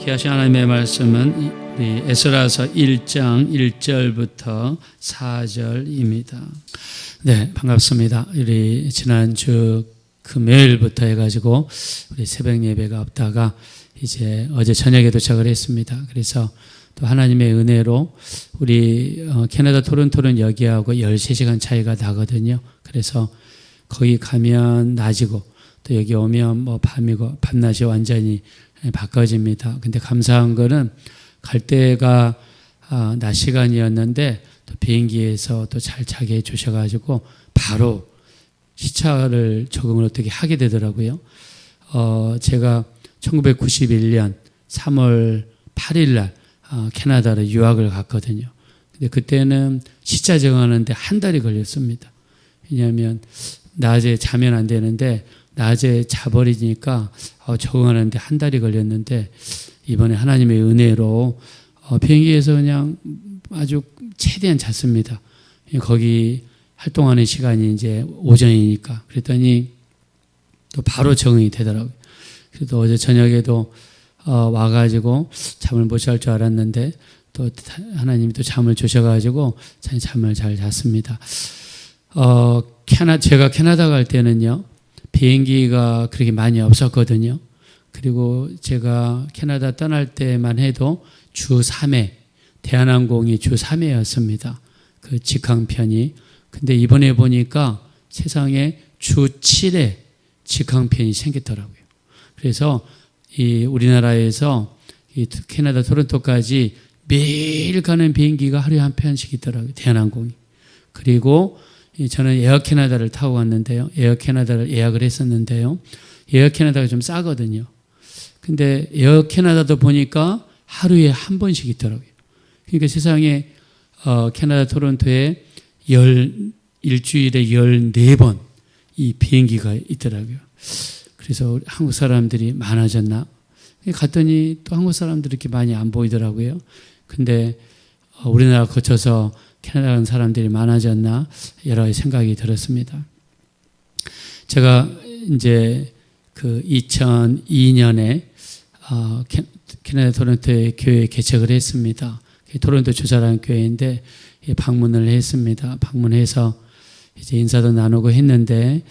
귀하신 하나님의 말씀은 우리 에스라서 1장 1절부터 4절입니다. 네, 반갑습니다. 우리 지난주 금요일부터 해가지고 우리 새벽 예배가 없다가 이제 어제 저녁에 도착을 했습니다. 그래서 또 하나님의 은혜로 우리 캐나다 토론토는 여기하고 13시간 차이가 나거든요. 그래서 거기 가면 낮이고 또 여기 오면 뭐 밤이고 밤낮이 완전히 바꿔집니다. 근데 감사한 거는 갈 때가 낮 시간이었는데 또 비행기에서 또 잘 자게 해주셔가지고 바로 시차를 적응을 어떻게 하게 되더라고요. 제가 1991년 3월 8일 날 캐나다로 유학을 갔거든요. 근데 그때는 시차 적응하는데 한 달이 걸렸습니다. 왜냐하면 낮에 자면 안 되는데 낮에 자버리니까 적응하는데 한 달이 걸렸는데 이번에 하나님의 은혜로 비행기에서 그냥 아주 최대한 잤습니다. 거기 활동하는 시간이 이제 오전이니까 그랬더니 또 바로 적응이 되더라고요. 그래도 어제 저녁에도 와가지고 잠을 못 잘 줄 알았는데 또 하나님이 또 잠을 주셔가지고 잠을 잘 잤습니다. 제가 캐나다 갈 때는요, 비행기가 그렇게 많이 없었거든요. 그리고 제가 캐나다 떠날 때만 해도 주 3회, 대한항공이 주 3회였습니다. 그 직항편이. 근데 이번에 보니까 세상에 주 7회 직항편이 생겼더라고요. 그래서 이 우리나라에서 이 캐나다 토론토까지 매일 가는 비행기가 하루에 한 편씩 있더라고요. 대한항공이. 그리고 저는 에어 캐나다를 타고 갔는데요. 에어 캐나다를 예약을 했었는데요. 에어 캐나다가 좀 싸거든요. 근데 에어 캐나다도 보니까 하루에 한 번씩 있더라고요. 그러니까 세상에 캐나다 토론토에 일주일에 14번 이 비행기가 있더라고요. 그래서 한국 사람들이 많아졌나? 갔더니 또 한국 사람들이 이렇게 많이 안 보이더라고요. 근데 우리나라 거쳐서 캐나다 간 사람들이 많아졌나? 여러 가지 생각이 들었습니다. 제가 이제 그 2002년에 캐나다 토론토에 교회 개척을 했습니다. 토론토 주사라는 교회인데 방문을 했습니다. 방문해서 이제 인사도 나누고 했는데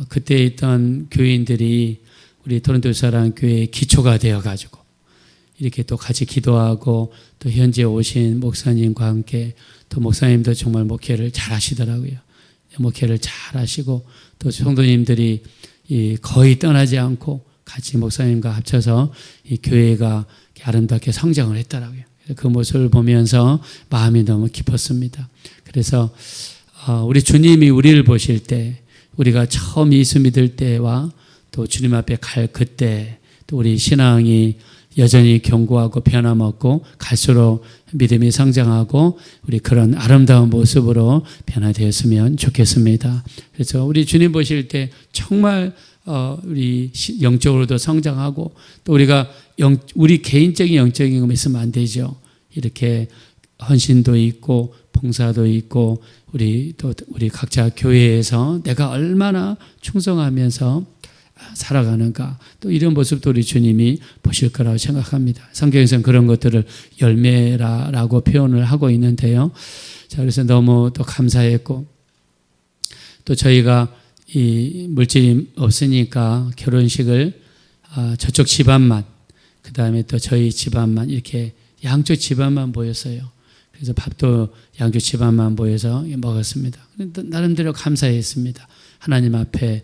그때 있던 교인들이 우리 토론토 주사라는 교회의 기초가 되어가지고 이렇게 또 같이 기도하고 또 현지에 오신 목사님과 함께 또 목사님도 정말 목회를 잘 하시더라고요. 목회를 잘 하시고 또 성도님들이 거의 떠나지 않고 같이 목사님과 합쳐서 이 교회가 아름답게 성장을 했더라고요. 그 모습을 보면서 마음이 너무 깊었습니다. 그래서 우리 주님이 우리를 보실 때 우리가 처음 예수 믿을 때와 또 주님 앞에 갈 그때 또 우리 신앙이 여전히 견고하고 변함없고 갈수록 믿음이 성장하고 우리 그런 아름다운 모습으로 변화되었으면 좋겠습니다. 그래서 우리 주님 보실 때 정말 우리 영적으로도 성장하고 또 우리가 우리 개인적인 영적인 거 있으면 안 되죠. 이렇게 헌신도 있고 봉사도 있고 우리 각자 교회에서 내가 얼마나 충성하면서 살아가는가 또 이런 모습도 우리 주님이 보실 거라고 생각합니다. 성경에서는 그런 것들을 열매라고 표현을 하고 있는데요. 자, 그래서 너무 또 감사했고 또 저희가 이 물질이 없으니까 결혼식을 저쪽 집안만 그 다음에 또 저희 집안만 이렇게 양쪽 집안만 모였어요. 그래서 밥도 양쪽 집안만 모여서 먹었습니다. 나름대로 감사했습니다. 하나님 앞에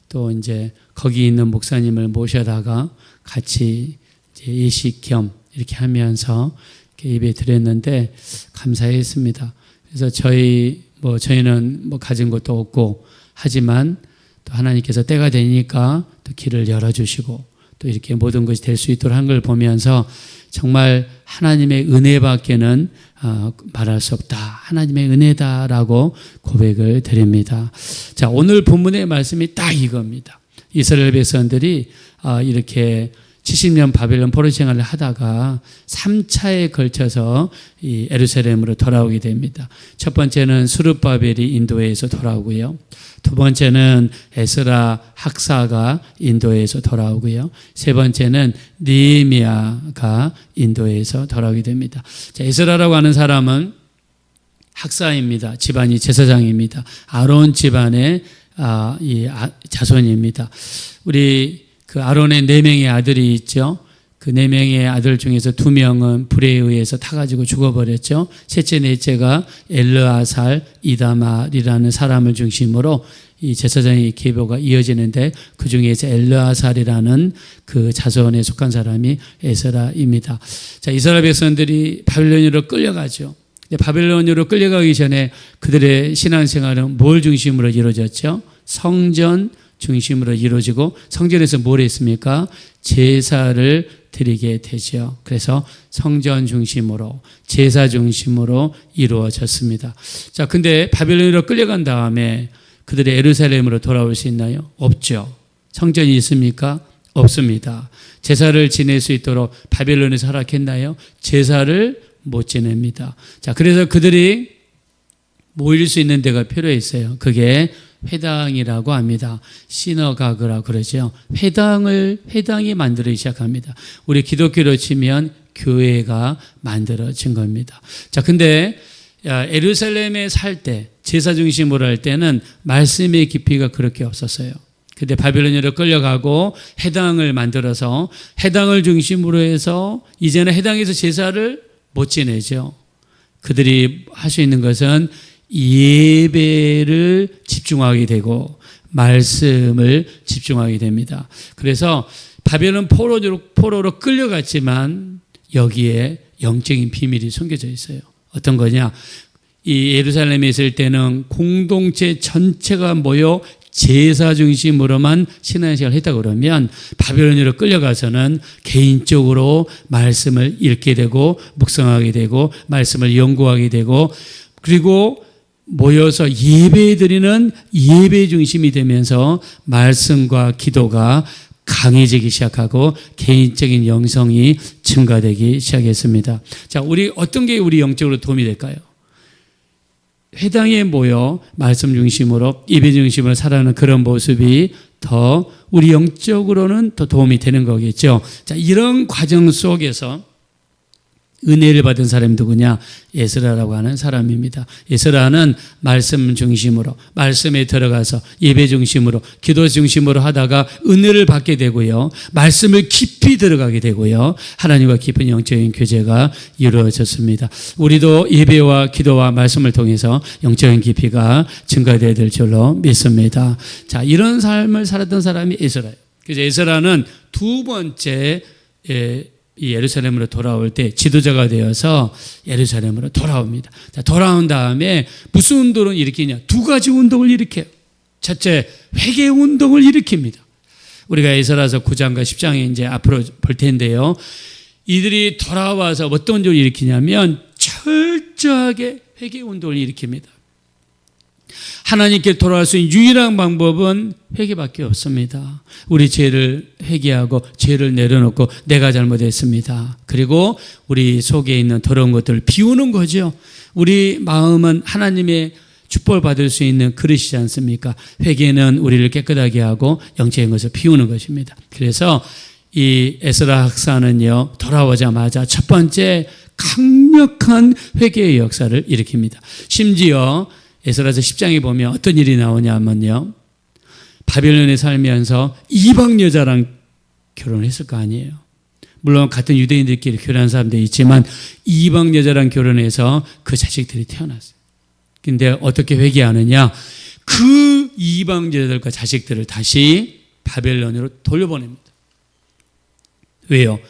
또 이제 거기 있는 목사님을 모셔다가 같이 이제 예식 겸 이렇게 하면서 이렇게 예배 드렸는데 감사했습니다. 그래서 저희는 가진 것도 없고 하지만 또 하나님께서 때가 되니까 또 길을 열어주시고 또 이렇게 모든 것이 될 수 있도록 한 걸 보면서 정말 하나님의 은혜밖에는 말할 수 없다. 하나님의 은혜다라고 고백을 드립니다. 자, 오늘 본문의 말씀이 딱 이겁니다. 이스라엘 백성들이 이렇게 70년 바벨론 포로 생활을 하다가 3차에 걸쳐서 이 예루살렘으로 돌아오게 됩니다. 첫 번째는 수르바벨이 인도에서 돌아오고요. 두 번째는 에스라 학사가 인도에서 돌아오고요. 세 번째는 느헤미야가 인도에서 돌아오게 됩니다. 자, 에스라라고 하는 사람은 학사입니다. 집안이 제사장입니다. 아론 집안의 자손입니다. 우리 그 아론의 4명의 아들이 있죠. 그 4명의 아들 중에서 2명은 불에 의해서 타가지고 죽어버렸죠. 셋째, 넷째가 엘르아살, 이다말이라는 사람을 중심으로 이 제사장의 계보가 이어지는데 그 중에서 엘르아살이라는 그 자손에 속한 사람이 에스라입니다. 자, 이스라엘 백성들이 바벨론으로 끌려가죠. 근데 바벨론으로 끌려가기 전에 그들의 신앙생활은 뭘 중심으로 이루어졌죠? 성전 중심으로 이루어지고 성전에서 뭘 했습니까? 제사를 드리게 되죠. 그래서 성전 중심으로 제사 중심으로 이루어졌습니다. 자, 근데 바벨론으로 끌려간 다음에 그들이 예루살렘으로 돌아올 수 있나요? 없죠. 성전이 있습니까? 없습니다. 제사를 지낼 수 있도록 바벨론에서 허락했나요? 제사를 못 지냅니다. 자, 그래서 그들이 모일 수 있는 데가 필요했어요. 그게 회당이라고 합니다. 시너가그라고 그러죠. 회당이 만들어지기 시작합니다. 우리 기독교로 치면 교회가 만들어진 겁니다. 자, 근데 예루살렘에 살 때, 제사 중심으로 할 때는 말씀의 깊이가 그렇게 없었어요. 근데 바벨론으로 끌려가고 회당을 만들어서 회당을 중심으로 해서 이제는 회당에서 제사를 못 지내죠. 그들이 할 수 있는 것은 예배를 집중하게 되고 말씀을 집중하게 됩니다. 그래서 바벨론 포로로 끌려갔지만 여기에 영적인 비밀이 숨겨져 있어요. 어떤 거냐? 이 예루살렘에 있을 때는 공동체 전체가 모여 제사 중심으로만 신앙생활을 했다 그러면 바벨론으로 끌려가서는 개인적으로 말씀을 읽게 되고 묵상하게 되고 말씀을 연구하게 되고 그리고 모여서 예배드리는 예배 중심이 되면서 말씀과 기도가 강해지기 시작하고 개인적인 영성이 증가되기 시작했습니다. 자, 우리 어떤 게 우리 영적으로 도움이 될까요? 회당에 모여 말씀 중심으로 예배 중심으로 살아가는 그런 모습이 더 우리 영적으로는 더 도움이 되는 거겠죠. 자, 이런 과정 속에서 은혜를 받은 사람이 누구냐? 에스라라고 하는 사람입니다. 에스라는 말씀 중심으로 말씀에 들어가서 예배 중심으로 기도 중심으로 하다가 은혜를 받게 되고요. 말씀을 깊이 들어가게 되고요. 하나님과 깊은 영적인 교제가 이루어졌습니다. 우리도 예배와 기도와 말씀을 통해서 영적인 깊이가 증가되어야 될 줄로 믿습니다. 자, 이런 삶을 살았던 사람이 에스라예요. 그래서 에스라는 두 번째 이 예루살렘으로 돌아올 때 지도자가 되어서 예루살렘으로 돌아옵니다. 자, 돌아온 다음에 무슨 운동을 일으키냐? 두 가지 운동을 일으켜요. 첫째, 회개 운동을 일으킵니다. 우리가 에스라서 9장과 10장에 이제 앞으로 볼 텐데요. 이들이 돌아와서 어떤 운동을 일으키냐면 철저하게 회개 운동을 일으킵니다. 하나님께 돌아갈 수 있는 유일한 방법은 회개밖에 없습니다. 우리 죄를 회개하고 죄를 내려놓고 내가 잘못했습니다. 그리고 우리 속에 있는 더러운 것들을 비우는 거죠. 우리 마음은 하나님의 축복을 받을 수 있는 그릇이지 않습니까? 회개는 우리를 깨끗하게 하고 영적인 것을 비우는 것입니다. 그래서 이 에스라 학사는요, 돌아오자마자 첫 번째 강력한 회개의 역사를 일으킵니다. 심지어 에스라서 10장에 보면 어떤 일이 나오냐면요, 바벨론에 살면서 이방 여자랑 결혼을 했을 거 아니에요. 물론 같은 유대인들끼리 결혼한 사람도 있지만 이방 여자랑 결혼해서 그 자식들이 태어났어요. 근데 어떻게 회개하느냐? 그 이방 여자들과 자식들을 다시 바벨론으로 돌려보냅니다. 왜요?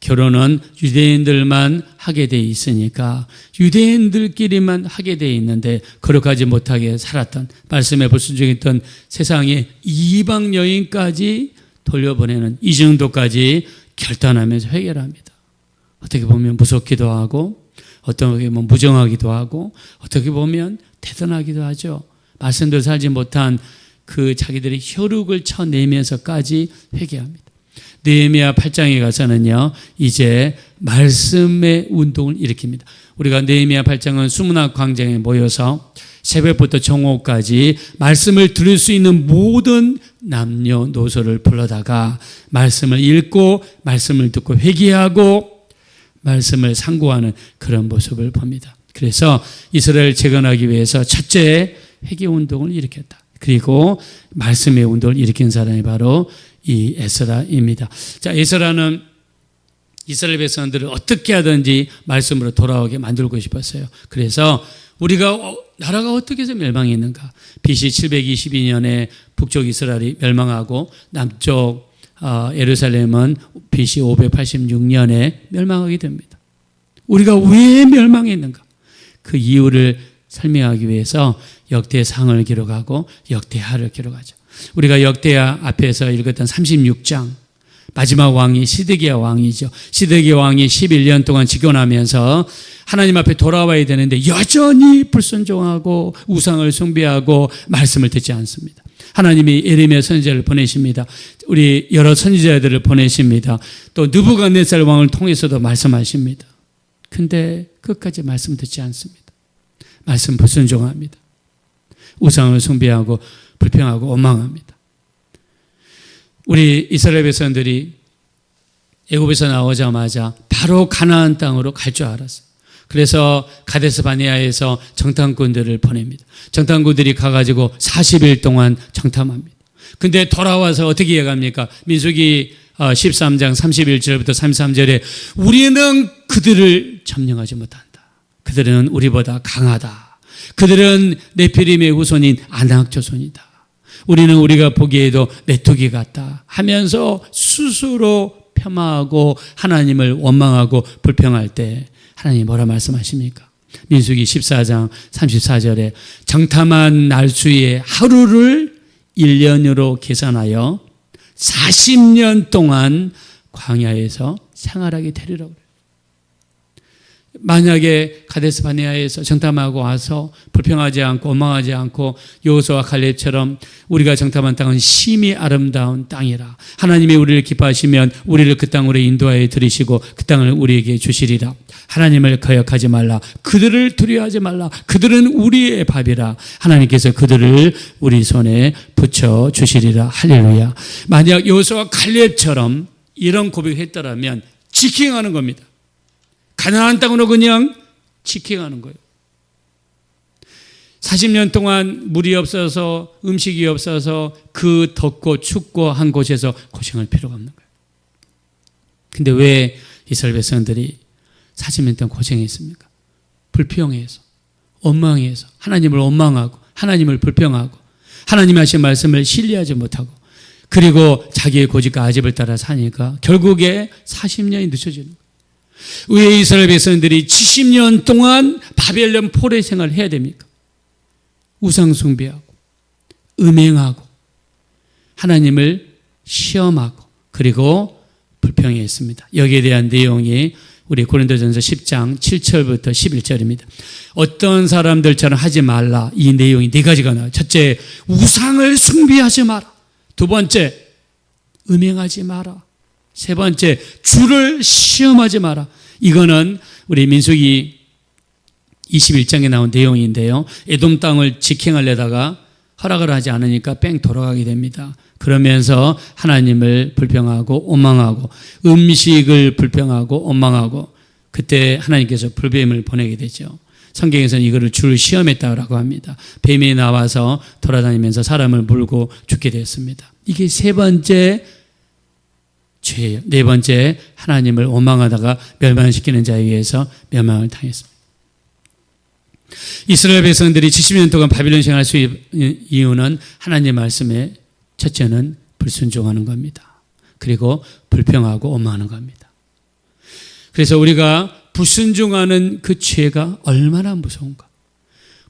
결혼은 유대인들만 하게 돼 있으니까 유대인들끼리만 하게 돼 있는데 거룩하지 못하게 살았던, 말씀에 불순종했던 세상의 이방 여인까지 돌려보내는 이 정도까지 결단하면서 회개합니다. 어떻게 보면 무섭기도 하고 어떻게 보면 무정하기도 하고 어떻게 보면 대단하기도 하죠. 말씀대로 살지 못한 그 자기들의 혈육을 쳐내면서까지 회개합니다. 느헤미야 8장에 가서는요, 이제 말씀의 운동을 일으킵니다. 우리가 느헤미야 8장은 수문학 광장에 모여서 새벽부터 정오까지 말씀을 들을 수 있는 모든 남녀노소를 불러다가 말씀을 읽고 말씀을 듣고 회개하고 말씀을 상고하는 그런 모습을 봅니다. 그래서 이스라엘을 재건하기 위해서 첫째 회개 운동을 일으켰다. 그리고 말씀의 운동을 일으킨 사람이 바로 이 에스라입니다. 자, 에스라는 이스라엘 백성들을 어떻게 하든지 말씀으로 돌아오게 만들고 싶었어요. 그래서 우리가 나라가 어떻게 해서 멸망했는가? BC 722년에 북쪽 이스라엘이 멸망하고 남쪽 예루살렘은 BC 586년에 멸망하게 됩니다. 우리가 왜 멸망했는가? 그 이유를 설명하기 위해서 역대상을 기록하고 역대하를 기록하죠. 우리가 역대하 앞에서 읽었던 36장, 마지막 왕이 시드기야 왕이죠. 시드기야 왕이 11년 동안 집권하면서 하나님 앞에 돌아와야 되는데 여전히 불순종하고 우상을 숭배하고 말씀을 듣지 않습니다. 하나님이 예레미야 선지자를 보내십니다. 우리 여러 선지자들을 보내십니다. 또 느부갓네살 왕을 통해서도 말씀하십니다. 근데 끝까지 말씀 듣지 않습니다. 말씀 불순종합니다. 우상을 숭배하고 불평하고 원망합니다. 우리 이스라엘 백성들이 애굽에서 나오자마자 바로 가나안 땅으로 갈 줄 알았어요. 그래서 가데스 바네아에서 정탐꾼들을 보냅니다. 정탐꾼들이 가가지고 40일 동안 정탐합니다. 근데 돌아와서 어떻게 얘기합니까? 민수기 13장 31절부터 33절에 우리는 그들을 점령하지 못한다. 그들은 우리보다 강하다. 그들은 네피림의 후손인 아낙 조손이다. 우리는 우리가 보기에도 메뚜기 같다 하면서 스스로 폄하하고 하나님을 원망하고 불평할 때 하나님이 뭐라 말씀하십니까? 민수기 14장 34절에 정탐한 날수의 하루를 1년으로 계산하여 40년 동안 광야에서 생활하게 되리라고 그래요. 만약에 가데스 바네아에서 정탐하고 와서 불평하지 않고 원망하지 않고 여호수아와 갈렙처럼 우리가 정탐한 땅은 심히 아름다운 땅이라 하나님이 우리를 기뻐하시면 우리를 그 땅으로 인도하여 들이시고 그 땅을 우리에게 주시리라. 하나님을 거역하지 말라. 그들을 두려워하지 말라. 그들은 우리의 밥이라. 하나님께서 그들을 우리 손에 붙여 주시리라. 할렐루야. 만약 여호수아와 갈렙처럼 이런 고백을 했더라면 지킹하는 겁니다. 가나안 땅으로 그냥 지킹하는 거예요. 40년 동안 물이 없어서 음식이 없어서 그 덥고 춥고 한 곳에서 고생할 필요가 없는 거예요. 근데 왜 이스라엘 백성들이 40년 동안 고생했습니까? 불평해서, 원망해서, 하나님을 원망하고 하나님을 불평하고 하나님 하신 말씀을 신뢰하지 못하고 그리고 자기의 고집과 아집을 따라 사니까 결국에 40년이 늦춰지는 거예요. 왜 이스라엘 백성들이 70년 동안 바벨론 포로의 생활을 해야 됩니까? 우상 숭배하고 음행하고 하나님을 시험하고 그리고 불평했습니다. 여기에 대한 내용이 우리 고린도전서 10장 7절부터 11절입니다. 어떤 사람들처럼 하지 말라. 이 내용이 네 가지가 나와요. 첫째, 우상을 숭배하지 마라. 두 번째, 음행하지 마라. 세 번째, 주를 시험하지 마라. 이거는 우리 민수기 21장에 나온 내용인데요. 에돔 땅을 직행하려다가 허락을 하지 않으니까 뺑 돌아가게 됩니다. 그러면서 하나님을 불평하고 원망하고 음식을 불평하고 원망하고 그때 하나님께서 불뱀을 보내게 되죠. 성경에서는 이거를 주를 시험했다고 합니다. 뱀이 나와서 돌아다니면서 사람을 물고 죽게 됐습니다. 이게 세 번째 죄예요. 네 번째, 하나님을 원망하다가 멸망시키는 자에 의해서 멸망을 당했습니다. 이스라엘 백성들이 70년 동안 바빌론 생활할 수 있는 이유는 하나님의 말씀에 첫째는 불순종하는 겁니다. 그리고 불평하고 원망하는 겁니다. 그래서 우리가 불순종하는 그 죄가 얼마나 무서운가?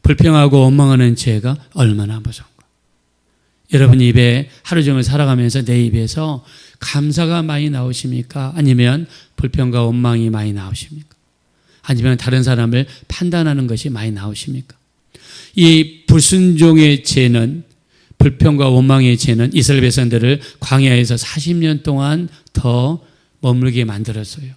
불평하고 원망하는 죄가 얼마나 무서운가? 여러분 입에 하루 종일 살아가면서 내 입에서 감사가 많이 나오십니까? 아니면 불평과 원망이 많이 나오십니까? 아니면 다른 사람을 판단하는 것이 많이 나오십니까? 이 불순종의 죄는 불평과 원망의 죄는 이스라엘 백성들을 광야에서 40년 동안 더 머물게 만들었어요.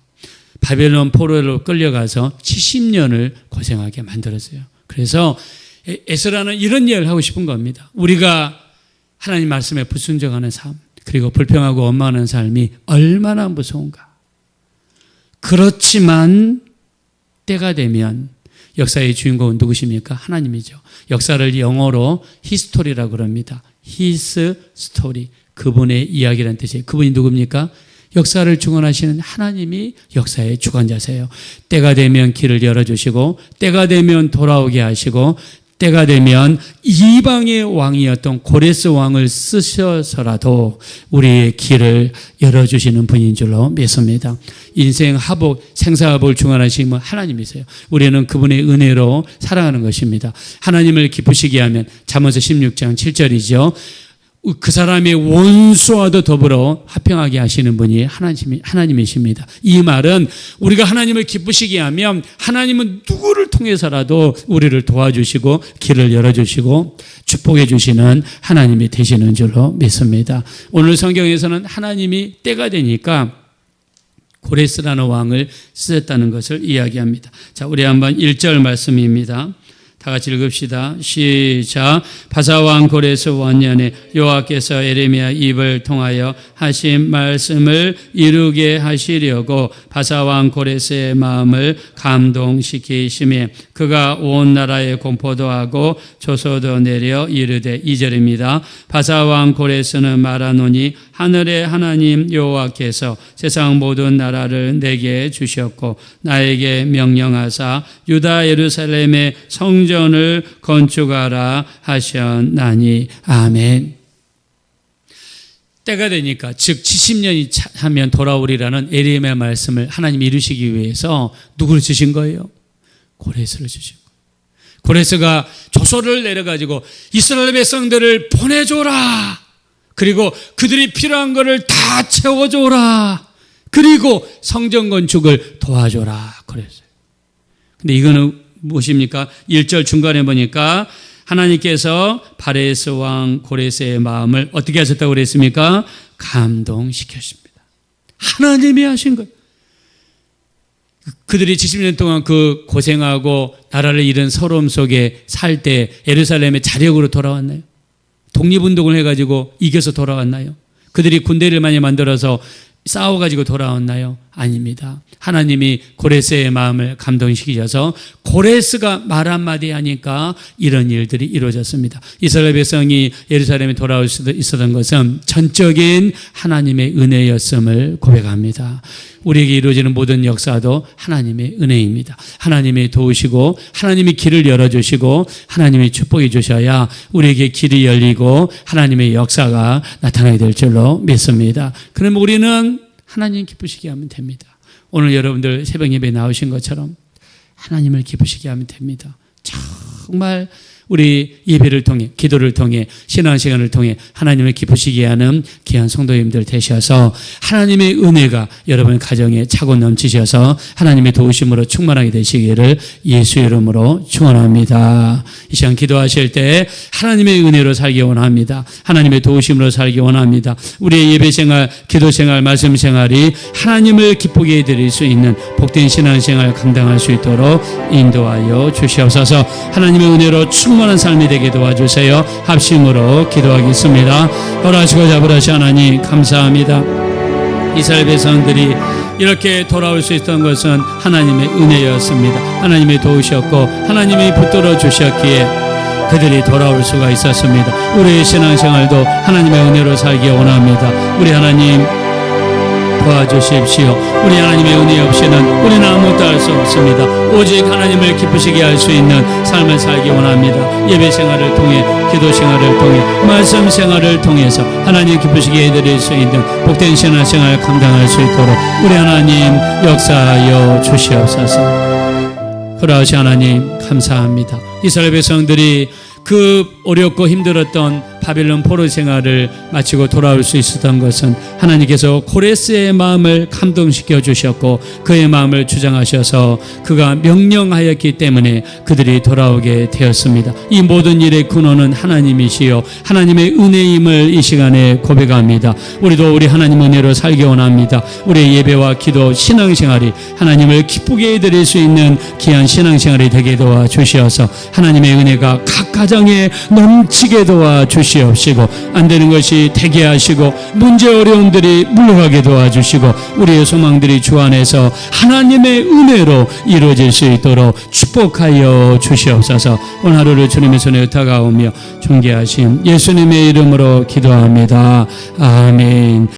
바벨론 포로로 끌려가서 70년을 고생하게 만들었어요. 그래서 에스라는 이런 이야기를 하고 싶은 겁니다. 우리가 하나님 말씀에 불순종하는 삶, 그리고 불평하고 원망하는 삶이 얼마나 무서운가. 그렇지만 때가 되면 역사의 주인공은 누구십니까? 하나님이죠. 역사를 영어로 히스토리라고 그럽니다. His story. 그분의 이야기라는 뜻이에요. 그분이 누굽니까? 역사를 주관하시는 하나님이 역사의 주관자세요. 때가 되면 길을 열어주시고, 때가 되면 돌아오게 하시고, 때가 되면 이방의 왕이었던 고레스 왕을 쓰셔서라도 우리의 길을 열어주시는 분인 줄로 믿습니다. 인생 하복, 생사하복을 주관하시는 하나님이세요. 우리는 그분의 은혜로 살아가는 것입니다. 하나님을 기쁘시게 하면 잠언서 16장 7절이죠. 그 사람의 원수와도 더불어 화평하게 하시는 분이 하나님이십니다. 이 말은 우리가 하나님을 기쁘시게 하면 하나님은 누구를 통해서라도 우리를 도와주시고 길을 열어주시고 축복해 주시는 하나님이 되시는 줄로 믿습니다. 오늘 성경에서는 하나님이 때가 되니까 고레스라는 왕을 쓰셨다는 것을 이야기합니다. 자, 우리 한번 1절 말씀입니다. 다 같이 읽읍시다. 시작. 바사왕 고레스 원년에 여호와께서 에레미야 입을 통하여 하신 말씀을 이루게 하시려고 바사왕 고레스의 마음을 감동시키시며 그가 온 나라에 공포도 하고 조소도 내려 이르되 2절입니다. 바사왕 고레스는 말하노니 하늘의 하나님 여호와께서 세상 모든 나라를 내게 주셨고 나에게 명령하사 유다 예루살렘의 성전을 건축하라 하셨나니. 아멘. 때가 되니까, 즉 70년이 하면 돌아오리라는 에레미야 말씀을 하나님이 이루시기 위해서 누구를 주신 거예요? 고레스를 주신 거예요. 고레스가 조소를 내려가지고 이스라엘 백성들을 보내줘라. 그리고 그들이 필요한 것을 다 채워줘라. 그리고 성전 건축을 도와줘라. 그랬어요. 근데 이거는 무엇입니까? 1절 중간에 보니까 하나님께서 바레스 왕 고레스의 마음을 어떻게 하셨다고 그랬습니까? 감동시켰습니다. 하나님이 하신 거예요. 그들이 70년 동안 그 고생하고 나라를 잃은 서러움 속에 살 때 예루살렘의 자력으로 돌아왔나요? 독립운동을 해가지고 이겨서 돌아왔나요? 그들이 군대를 많이 만들어서 싸워가지고 돌아왔나요? 아닙니다. 하나님이 고레스의 마음을 감동시키셔서 고레스가 말 한마디 하니까 이런 일들이 이루어졌습니다. 이스라엘 백성이 예루살렘에 돌아올 수 있었던 것은 전적인 하나님의 은혜였음을 고백합니다. 우리에게 이루어지는 모든 역사도 하나님의 은혜입니다. 하나님이 도우시고 하나님이 길을 열어주시고 하나님이 축복해 주셔야 우리에게 길이 열리고 하나님의 역사가 나타나게 될 줄로 믿습니다. 그럼 우리는 하나님 기쁘시게 하면 됩니다. 오늘 여러분들 새벽 예배에 나오신 것처럼 하나님을 기쁘시게 하면 됩니다. 정말 우리 예배를 통해, 기도를 통해, 신앙시간을 통해 하나님을 기쁘시게 하는 귀한 성도님들 되셔서 하나님의 은혜가 여러분 가정에 차고 넘치셔서 하나님의 도우심으로 충만하게 되시기를 예수의 이름으로 축원합니다. 이 시간 기도하실 때 하나님의 은혜로 살기 원합니다. 하나님의 도우심으로 살기 원합니다. 우리의 예배생활, 기도생활, 말씀생활이 하나님을 기쁘게 해드릴 수 있는 복된 신앙생활 감당할 수 있도록 인도하여 주시옵소서. 하나님의 은혜로 충만한 삶이 되게 도와주세요. 합심으로 기도하겠습니다. 허락하시고 잡으라시 하나님 감사합니다. 이스라엘 백성들이 이렇게 돌아올 수 있었던 것은 하나님의 은혜였습니다. 하나님이 도우셨고 하나님이 붙들어 주셨기에 그들이 돌아올 수가 있었습니다. 우리의 신앙생활도 하나님의 은혜로 살기 원합니다. 우리 하나님 도와주십시오. 우리 하나님의 은혜 없이는 우리는 아무것도 할 수 없습니다. 오직 하나님을 기쁘시게 할 수 있는 삶을 살기 원합니다. 예배 생활을 통해, 기도 생활을 통해, 말씀 생활을 통해서 하나님 기쁘시게 해드릴 수 있는 복된 신앙생활 감당할 수 있도록 우리 하나님 역사하여 주시옵소서. 그러하시 하나님 감사합니다. 이스라엘 백성들이 그 어렵고 힘들었던 바벨론 포로 생활을 마치고 돌아올 수 있었던 것은 하나님께서 고레스의 마음을 감동시켜 주셨고 그의 마음을 주장하셔서 그가 명령하였기 때문에 그들이 돌아오게 되었습니다. 이 모든 일의 근원은 하나님이시요 하나님의 은혜임을 이 시간에 고백합니다. 우리도 우리 하나님 은혜로 살기 원합니다. 우리의 예배와 기도, 신앙생활이 하나님을 기쁘게 해드릴 수 있는 귀한 신앙생활이 되게 도와주시어서 하나님의 은혜가 각 가정에 넘치게 도와주시옵시고 안 되는 것이 되게 하시고 문제 어려움들이 물러가게 도와주시고 우리의 소망들이 주 안에서 하나님의 은혜로 이루어질 수 있도록 축복하여 주시옵소서. 오늘 하루를 주님의 손에 의탁하오며 존귀하신 예수님의 이름으로 기도합니다. 아멘.